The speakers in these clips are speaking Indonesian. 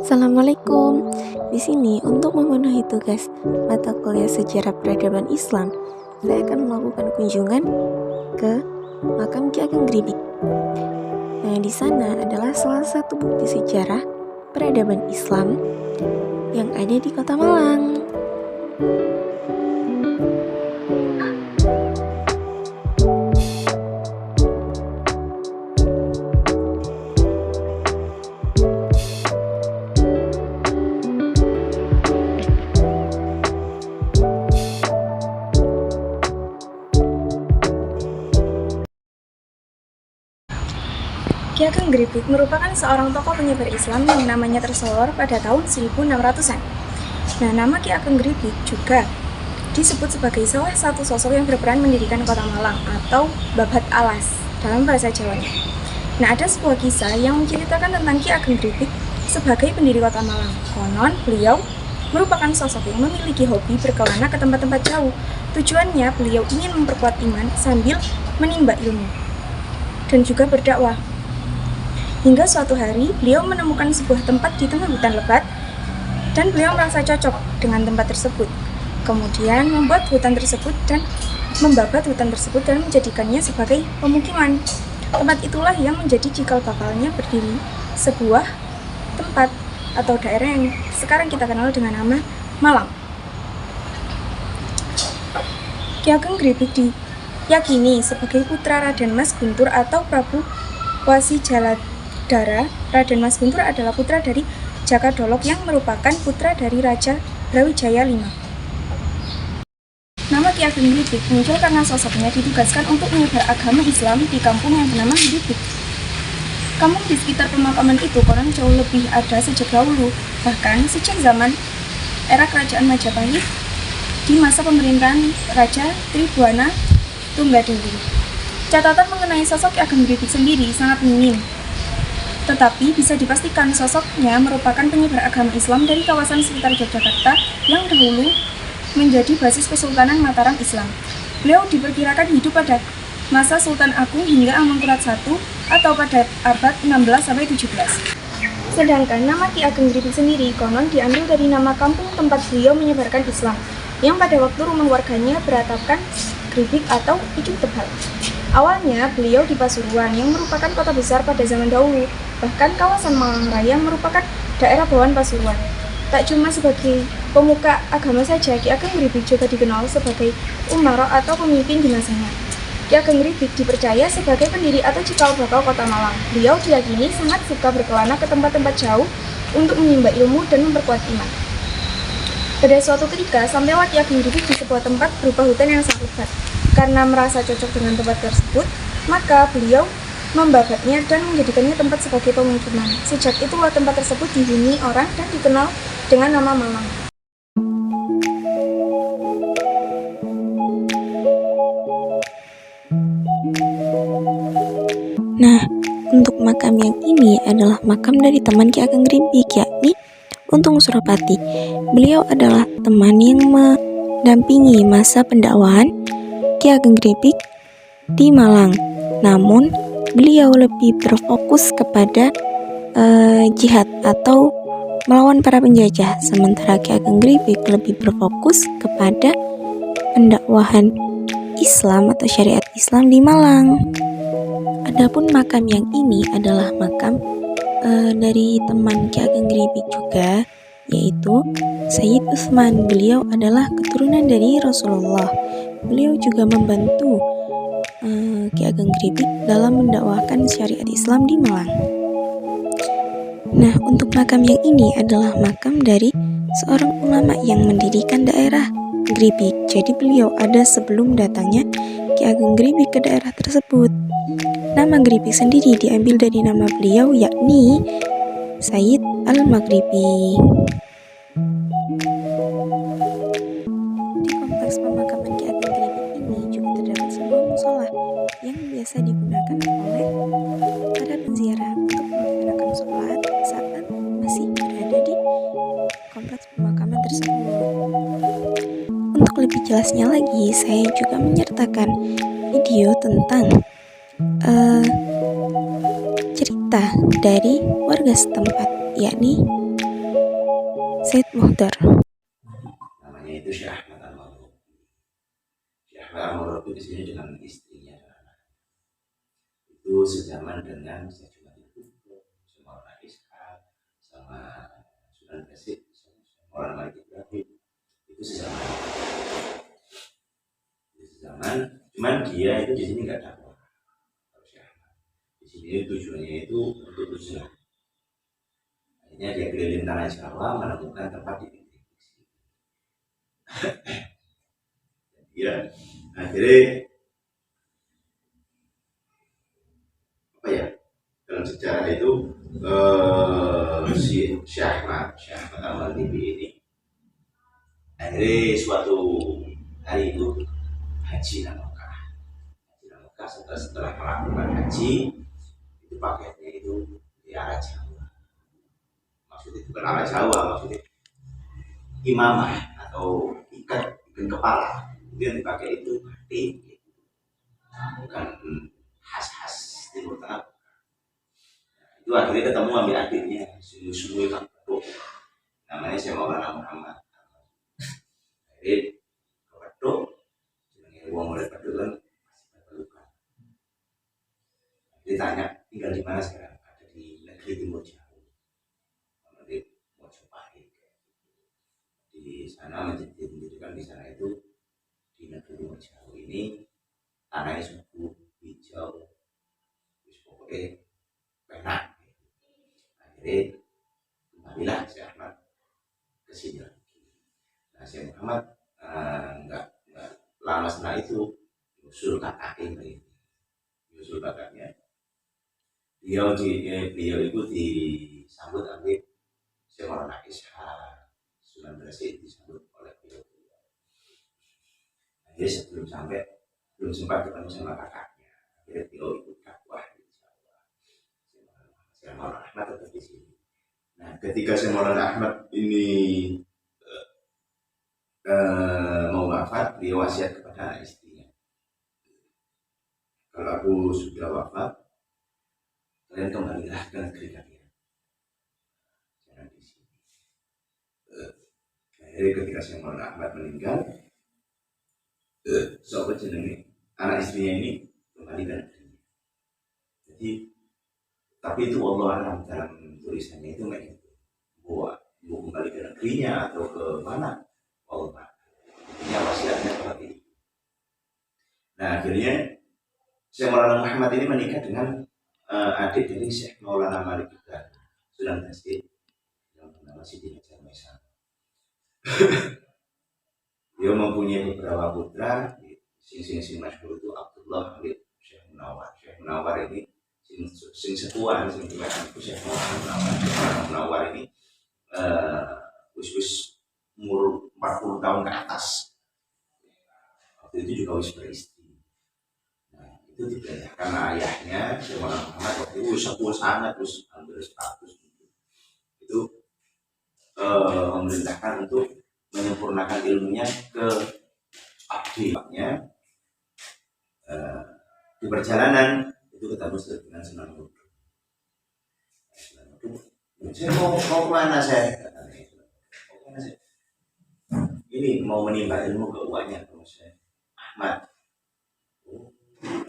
Assalamualaikum. Di sini untuk memenuhi tugas mata kuliah Sejarah Peradaban Islam, saya akan melakukan kunjungan ke makam Ki Ageng Gribik. Nah, di sana adalah salah satu bukti sejarah peradaban Islam yang ada di Kota Malang. Ki Ageng Gribik merupakan seorang tokoh penyebar Islam yang namanya tersohor pada tahun 1600-an. Nah, nama Ki Ageng Gribik juga disebut sebagai salah satu sosok yang berperan mendirikan Kota Malang atau Babat Alas dalam bahasa Jawanya. Nah, ada sebuah kisah yang menceritakan tentang Ki Ageng Gribik sebagai pendiri Kota Malang. Konon, beliau merupakan sosok yang memiliki hobi berkelana ke tempat-tempat jauh. Tujuannya, beliau ingin memperkuat iman sambil menimba ilmu dan juga berdakwah. Hingga suatu hari, beliau menemukan sebuah tempat di tengah hutan lebat dan beliau merasa cocok dengan tempat tersebut. Kemudian membabat hutan tersebut dan menjadikannya sebagai pemukiman. Tempat itulah yang menjadi cikal bakalnya berdiri sebuah tempat atau daerah yang sekarang kita kenal dengan nama Malang. Ki Ageng Gribik diyakini sebagai putra Raden Mas Guntur atau Prabu Wasijaladara. Raden Mas Guntur adalah putra dari Jaka Dolok yang merupakan putra dari Raja Brawijaya V. Nama Ki Ageng Gribik muncul karena sosoknya ditugaskan untuk menyebar agama Islam di kampung yang bernama Gribik. Kampung di sekitar pemakaman itu konon jauh lebih ada sejak dahulu, bahkan sejak zaman era kerajaan Majapahit di masa pemerintahan Raja Tribhuwana Tunggadewi. Catatan mengenai sosok Ki Ageng Gribik sendiri sangat minim, tetapi bisa dipastikan sosoknya merupakan penyebar agama Islam dari kawasan sekitar Yogyakarta yang dahulu menjadi basis Kesultanan Mataram Islam. Beliau diperkirakan hidup pada masa Sultan Agung hingga Amangkurat I atau pada abad 16-17. Sedangkan nama Ki Ageng Gribik sendiri konon diambil dari nama kampung tempat beliau menyebarkan Islam, yang pada waktu rumah warganya beratapkan gribik atau ijuk tebal. Awalnya beliau di Pasuruan yang merupakan kota besar pada zaman dahulu. Bahkan kawasan Malang Raya merupakan daerah bawahan Pasuruan. Tak cuma sebagai pemuka agama saja, Ki Ageng Gribik juga dikenal sebagai umaro atau pemimpin di masanya. Ki Ageng Gribik dipercaya sebagai pendiri atau cikal bakal Kota Malang. Beliau diyakini sangat suka berkelana ke tempat-tempat jauh untuk menimba ilmu dan memperkuat iman. Pada suatu ketika, sampailah Ki Ageng Gribik di sebuah tempat berupa hutan yang sangat lebat. Karena merasa cocok dengan tempat tersebut, maka beliau membabatnya dan menjadikannya tempat sebagai pemukiman. Sejak itulah tempat tersebut dihuni orang dan dikenal dengan nama Malang. Nah, untuk makam yang ini adalah makam dari teman Ki Ageng Gribik, yakni Untung Surapati. Beliau adalah teman yang mendampingi masa pendakwahan Ki Ageng Gribik di Malang. Namun, beliau lebih berfokus kepada jihad atau melawan para penjajah, sementara Ki Ageng Gribik lebih berfokus kepada pendakwahan Islam atau syariat Islam di Malang. Adapun makam yang ini adalah makam dari teman Ki Ageng Gribik juga, yaitu Sayyid Utsman. Beliau adalah keturunan dari Rasulullah. Beliau juga membantu Ki Ageng Gribik dalam mendakwahkan syariat Islam di Malang. Nah, untuk makam yang ini adalah makam dari seorang ulama yang mendirikan daerah Gribik. Jadi beliau ada sebelum datangnya Ki Ageng Gribik ke daerah tersebut. Nama Gribik sendiri diambil dari nama beliau, yakni Sayyid Al-Maghribi. Di kompleks pemakaman Ki Ageng Gribik ini juga terdapat sebuah musola yang biasa digunakan oleh para penziarah untuk melaksanakan sholat saat masih berada di kompleks pemakaman tersebut. Untuk lebih jelasnya lagi, saya juga menyertakan video tentang cerita dari warga setempat yakni Said Muhdar. Namanya itu Syekh Ahmad Al-Maghribi. Syekh Ahmad Al-Maghribi di sini dengan istrinya dan anak. Itu sezaman dengan Syekh Jumadil Kubro, sama Maulana Ishaq, sama Sunan Ghazi, sama Maulana Malik Ibrahim. Itu sezaman. Cuman dia itu di sini nggak dakwah. Di sini tujuannya itu untuk usaha. Akhirnya dia keliling tanah Jawa menemukan tempat di ya, akhirnya apa ya, dalam sejarah itu si Syekh Ahmad Al-Maghribi ini akhirnya suatu hari itu haji Mekah. Setelah melakukan haji itu pakaiannya itu di arah Jawa. Maksudnya bukan arah Jawa, maksudnya imamah atau ikat kepala yang dipakai itu batik, bukan khas Timur Tengah. Itu akhirnya ketemu ambil adiknya sungguh-sungguh kan, namanya Syekh Maulana Muhammad. Akhirnya kepetuk, jenenge wong oleh petuk kan masih berluka. Dia tanya tinggal di mana sekarang? Ada di negeri Timur Jauh, di Mojopahit. Di sana mendirikan di sana itu di negeri Timur Jauh ini tanahnya subur, hijau, terus pokoknya enak. Akhirnya kembalilah Syekh Ahmad ke sini lagi. Nah, Syekh Muhammad nggak lama setelah itu usul kakaknya beliau itu disambut oleh Syekh Maulana Ishaq, Sunan Ghazi disambut oleh beliau. Akhirnya belum sempat ketemu sama kakaknya. Akhirnya beliau ikut dakwah di Jawa. Syekh Maulana Ahmad tetap di sini. Nah, ketika Syekh Maulana Ahmad ini mau wafat, dia wasiat kepada anak istrinya. Kalau aku sudah wafat, kalian kembalilah ke negeri kalian, jangan di sini. Akhirnya ketika Syekh Maulana Ahmad meninggal, sahabat jenenge anak istrinya ini kembali ke negerinya. Jadi, tapi itu Allah alam dalam tulisannya itu nggak gitu. Mau kembali ke negerinya atau ke mana? Allah. Ini wasiatnya seperti itu. Nah, akhirnya Syekh Maulana Muhammad ini menikah dengan adik dari Syekh Maulana Malik Ibrahim, Sunan Ghazi, yang bernama Siti Hajar Maisarah. Dia mempunyai beberapa putra, sing masyhur itu Abdullah bin Syekh Munawar. Syekh Munawar ini sing setua, sing diwakili itu Syekh Munawar. Syekh Munawar ini wis umur 40 tahun ke atas. Waktu itu juga wis beristri. Nah, itu diperintahkan karena ayahnya Syekh Maulana Muhammad waktu itu sepuh sangat, terus hampir 100 itu memerintahkan untuk menyempurnakan ilmunya ke adiknya. Di perjalanan itu ketemu dengan Sunan Kudus. Saya mau kemana saya? Ini mau menimba ilmu ke uaknya saya Ahmad.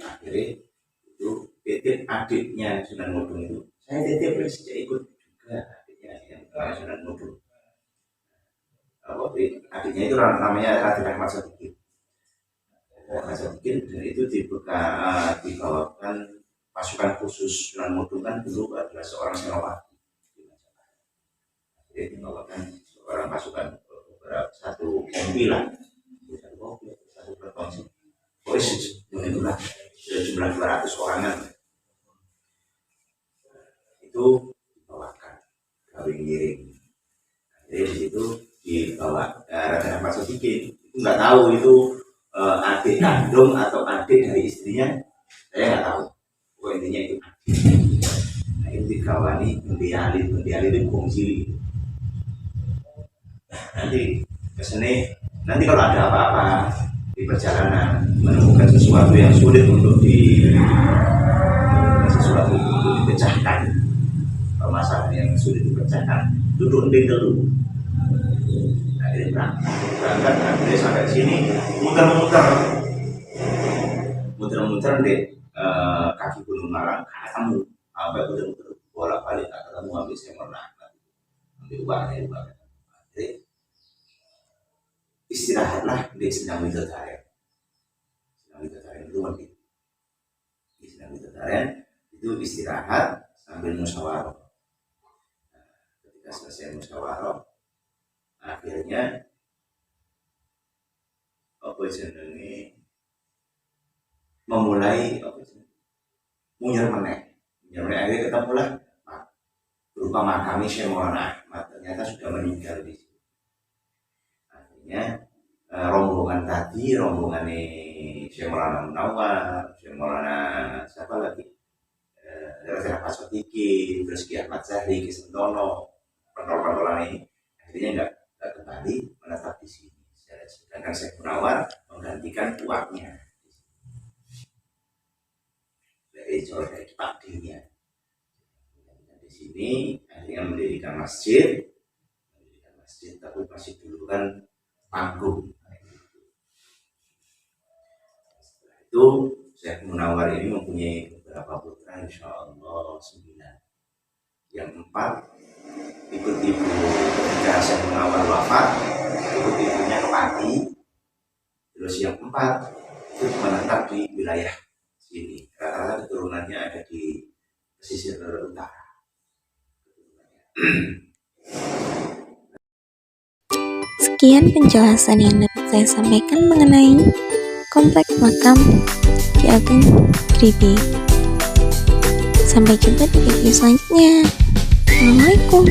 Akhirnya itu titip adiknya Sunan Kudus itu. Saya titip sejak ikut juga adiknya yang Sunan Kudus. Adiknya itu namanya Raden Ahmad Sadikin. Dan itu dibawakan pasukan khusus Sunan Kudus kan dulu adalah seorang senopati. Jadi dibawakan seorang pasukan satu kompi lah, satu peloton. Polisi itulah jumlah 200 orangan. Itu dibawakan kawin giring. Jadi di situ dibawa Raden Ahmad Sadikin. Itu nggak tahu itu adik kandung atau adik dari istrinya, saya nggak tahu. Pokoknya intinya itu adik. Nah, itu dikawani pendiali itu kongsi. Nanti kesini, nanti kalau ada apa-apa di perjalanan menemukan sesuatu yang sulit untuk dipecahkan, permasalahan yang sulit dipecahkan, duduk ending dulu. Akhirnya berangkat, akhirnya sampai sini muter-muter deh kaki Gunung Malang, ketemu sampai muter-muter bolak-balik ketemu, ambil semorna, ambil uangnya. Jadi istirahatlah di Senang Widodaren. Senang Widodaren itu nanti di Senang Widodaren itu istirahat sambil musyawarah. Ketika selesai musyawarah, akhirnya memulai munyer meneh. Akhirnya ketemulah berupa makam Syekh Maulana Ahmad, ternyata sudah meninggal di sini. Akhirnya rombongan tadi, rombongan Syekh Maulana Munawar, Syekh Maulana siapa lagi, Raja Pasotiki, terus Ki Ahmad Zahri, Ki Sentono, pentol-pentolan ini akhirnya nggak kembali menetap di sini. Sedangkan Syekh Munawar menggantikan uangnya dari Pakdinya. Di sini akhirnya mendirikan masjid, tapi masih dulu kan panggung. Setelah itu Syekh Munawar ini mempunyai beberapa putra, insya Allah 9. Yang 4 ikut ibu ketika Syekh Munawar wafat, ikut ibunya ke Pati. Terus yang 4 itu menetap di wilayah sini. Rata-rata keturunannya ada di pesisir utara. Sekian penjelasan yang dapat saya sampaikan mengenai kompleks makam Ki Ageng Kribi. Sampai jumpa di video selanjutnya. Assalamualaikum.